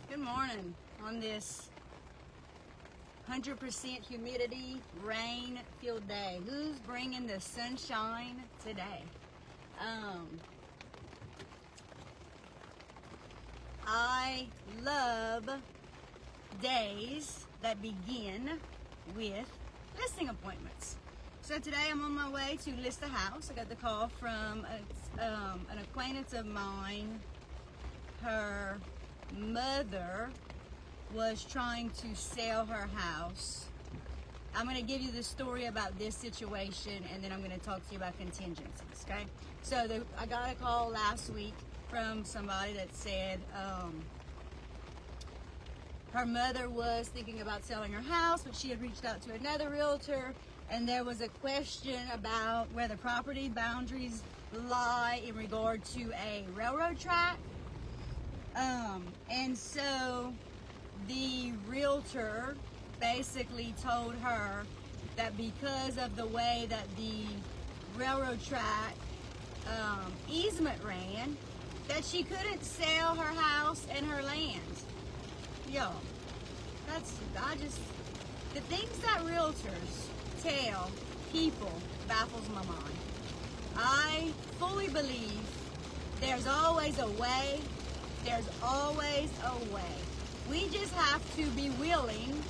Good morning on this 100% humidity, rain-filled day. Who's bringing the sunshine today? I love days that begin with listing appointments. So today I'm on my way to list a house. I got the call from an acquaintance of mine. Her mother was trying to sell her house. I'm going to give you the story about this situation, and then I'm going to talk to you about contingencies, okay? So I got a call last week from somebody that said her mother was thinking about selling her house, but she had reached out to another realtor, and there was a question about where the property boundaries lie in regard to a railroad track. And so the realtor basically told her that because of the way that the railroad track easement ran, that she couldn't sell her house and her land. Yo, the things that realtors tell people baffles my mind. I fully believe there's always a way. There's always a way. We just have to be willing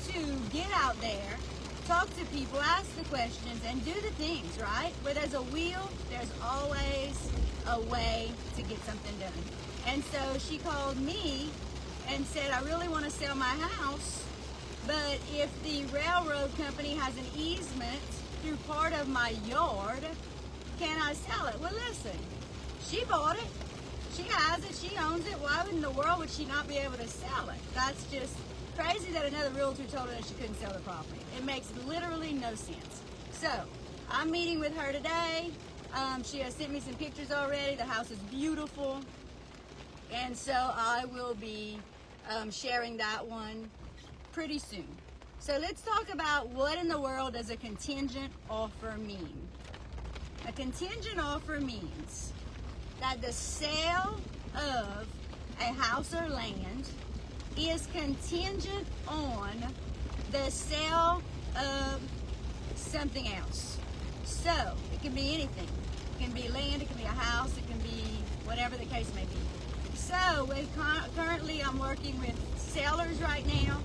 to get out there, talk to people, ask the questions, and do the things, right? Where there's a will, there's always a way to get something done. And so she called me and said, I really want to sell my house, but if the railroad company has an easement through part of my yard, can I sell it? Well, listen, she bought it. She has it, she owns it. Why in the world would she not be able to sell it? That's just crazy that another realtor told her that she couldn't sell the property. It makes literally no sense. So, I'm meeting with her today. She has sent me some pictures already. The house is beautiful. And so I will be sharing that one pretty soon. So let's talk about what in the world does a contingent offer mean. A contingent offer means that the sale of a house or land is contingent on the sale of something else. So, it can be anything. It can be land, it can be a house, it can be whatever the case may be. So, currently I'm working with sellers right now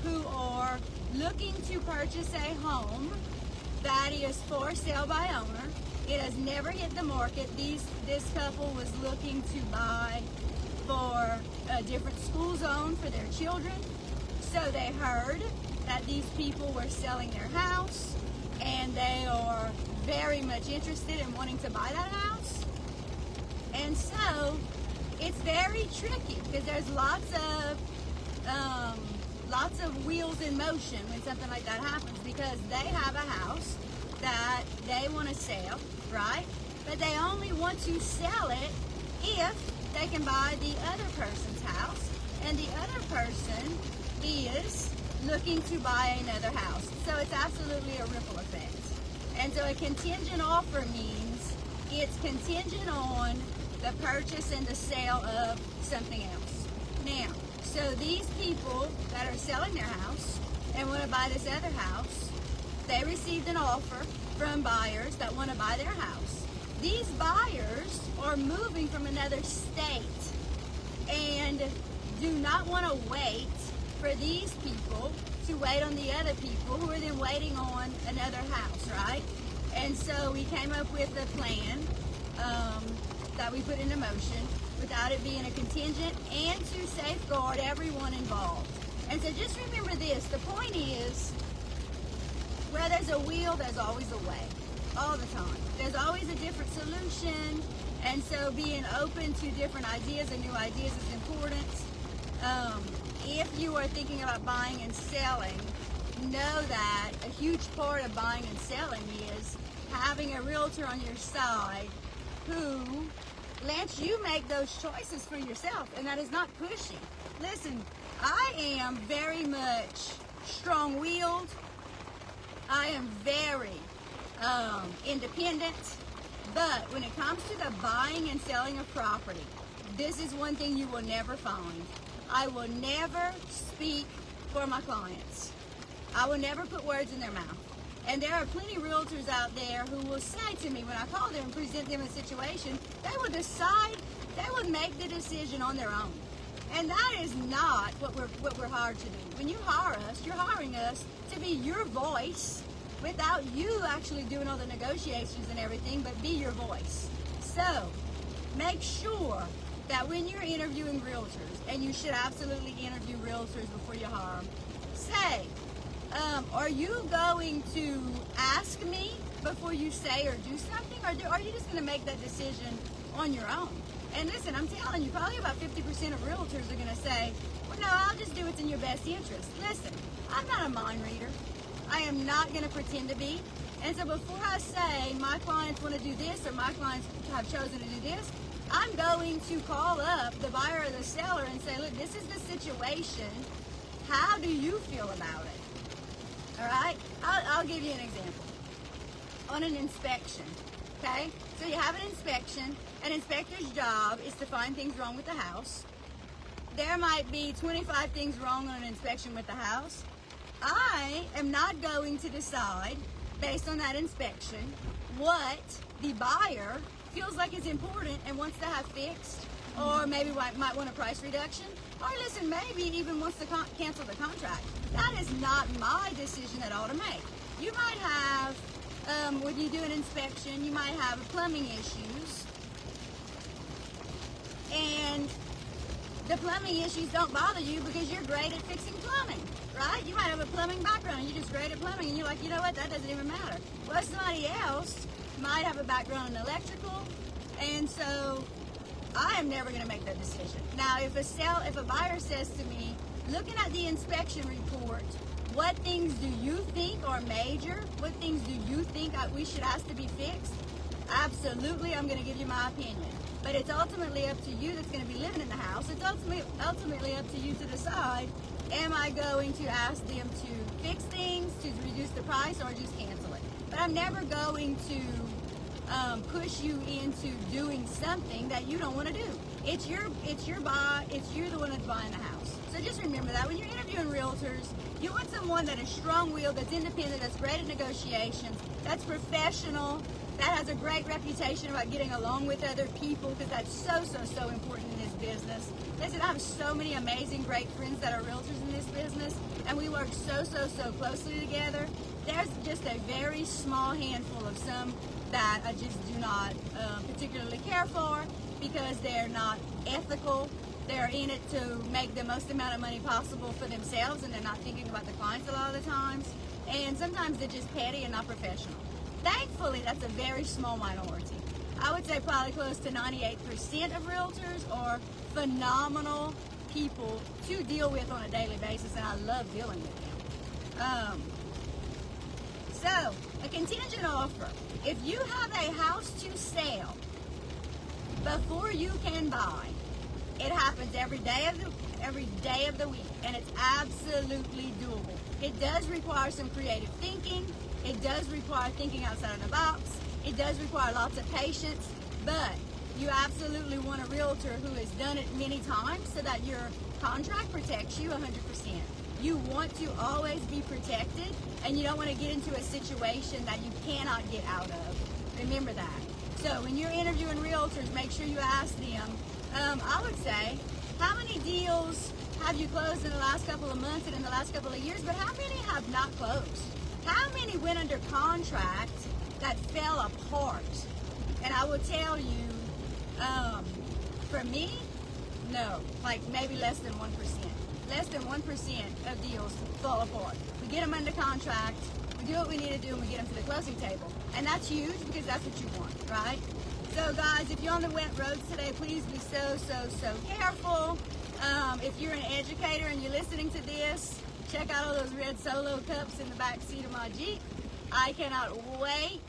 who are looking to purchase a home that is for sale by owner. It has never hit the market. This couple was looking to buy for a different school zone for their children. So they heard that these people were selling their house, and they are very much interested in wanting to buy that house. And so it's very tricky because there's lots of wheels in motion when something like that happens, because they have a house that they want to sell, right? But they only want to sell it if they can buy the other person's house, and the other person is looking to buy another house. So it's absolutely a ripple effect. And so a contingent offer means it's contingent on the purchase and the sale of something else. Now, so these people that are selling their house and want to buy this other house, they received an offer from buyers that want to buy their house. These buyers are moving from another state and do not want to wait for these people to wait on the other people who are then waiting on another house, right? And so we came up with a plan that we put into motion without it being a contingent and to safeguard everyone involved. And so just remember this, the point is, where there's a will, there's always a way, all the time. There's always a different solution, and so being open to different ideas and new ideas is important. If you are thinking about buying and selling, know that a huge part of buying and selling is having a realtor on your side who lets you make those choices for yourself, and that is not pushy. Listen, I am very much strong-willed. I am very independent, but when it comes to the buying and selling of property, this is one thing you will never find. I will never speak for my clients. I will never put words in their mouth. And there are plenty of realtors out there who will say to me when I call them and present them a situation, they will decide, they will make the decision on their own. And that is not what we're hired to do. When you hire us, you're hiring us to be your voice without you actually doing all the negotiations and everything, but be your voice. So make sure that when you're interviewing realtors, and you should absolutely interview realtors before you hire them, say, are you going to ask me before you say or do something, or are you just going to make that decision on your own? And listen, I'm telling you, probably about 50% of realtors are going to say, well, no, I'll just do what's in your best interest. Listen, I'm not a mind reader. I am not going to pretend to be. And so before I say my clients want to do this or my clients have chosen to do this, I'm going to call up the buyer or the seller and say, look, this is the situation. How do you feel about it? All right? I'll give you an example. On an inspection, okay? So you have an inspection. An inspector's job is to find things wrong with the house. There might be 25 things wrong on an inspection with the house. I am not going to decide, based on that inspection, what the buyer feels like is important and wants to have fixed, or maybe might want a price reduction, or listen, maybe even wants to cancel the contract. That is not my decision at all to make. You might have, when you do an inspection, you might have plumbing issues, and the plumbing issues don't bother you because you're great at fixing plumbing, right? You might have a plumbing background and you're just great at plumbing, and you're like, you know what, that doesn't even matter. Well, somebody else might have a background in electrical, and so I am never going to make that decision. Now, if a buyer says to me, looking at the inspection report, what things do you think are major? What things do you think we should ask to be fixed? Absolutely, I'm going to give you my opinion. But it's ultimately up to you that's going to be living in the house. It's ultimately up to you to decide, am I going to ask them to fix things, to reduce the price, or just cancel it? But I'm never going to push you into doing something that you don't want to do. It's your buy. It's you the one that's buying the house. So just remember that when you're interviewing realtors, you want someone that is strong-willed, that's independent, that's great at negotiations, that's professional, that has a great reputation about getting along with other people, because that's so important in this business. Listen, I have so many amazing, great friends that are realtors in this business, and we work so closely together. There's just a very small handful of some that I just do not particularly care for because they're not ethical. They're in it to make the most amount of money possible for themselves, and they're not thinking about the clients a lot of the times. And sometimes they're just petty and not professional. Thankfully, that's a very small minority. I would say probably close to 98% of realtors are phenomenal people to deal with on a daily basis, and I love dealing with them. So, a contingent offer. If you have a house to sell before you can buy, it happens every day of the week, and it's absolutely doable. It does require some creative thinking. It does require thinking outside of the box. It does require lots of patience, but you absolutely want a realtor who has done it many times so that your contract protects you 100%. You want to always be protected, and you don't want to get into a situation that you cannot get out of. Remember that. So when you're interviewing realtors, make sure you ask them, I would say, how many deals have you closed in the last couple of months and in the last couple of years, but how many have not closed? How many went under contract that fell apart? And I will tell you, for me, no, like maybe less than 1%. Less than 1% of deals fall apart. We get them under contract, we do what we need to do, and we get them to the closing table. And that's huge because that's what you want, right? So guys, if you're on the wet roads today, please be so careful. If you're an educator and you're listening to this, check out all those red Solo cups in the back seat of my Jeep. I cannot wait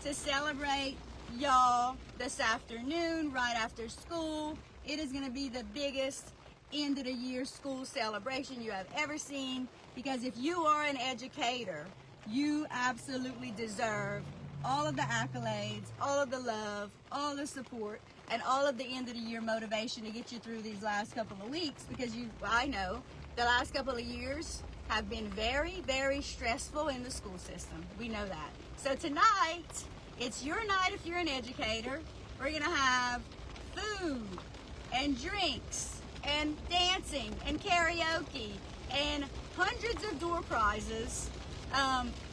to celebrate y'all this afternoon, right after school. It is going to be the biggest end of the year school celebration you have ever seen, because if you are an educator, you absolutely deserve all of the accolades, all of the love, all the support and all of the end of the year motivation to get you through these last couple of weeks, because I know the last couple of years have been very, very stressful in the school system. We know that. So tonight, it's your night if you're an educator. We're gonna have food and drinks and dancing and karaoke and hundreds of door prizes,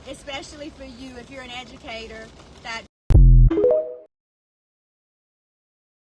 especially for you if you're an educator that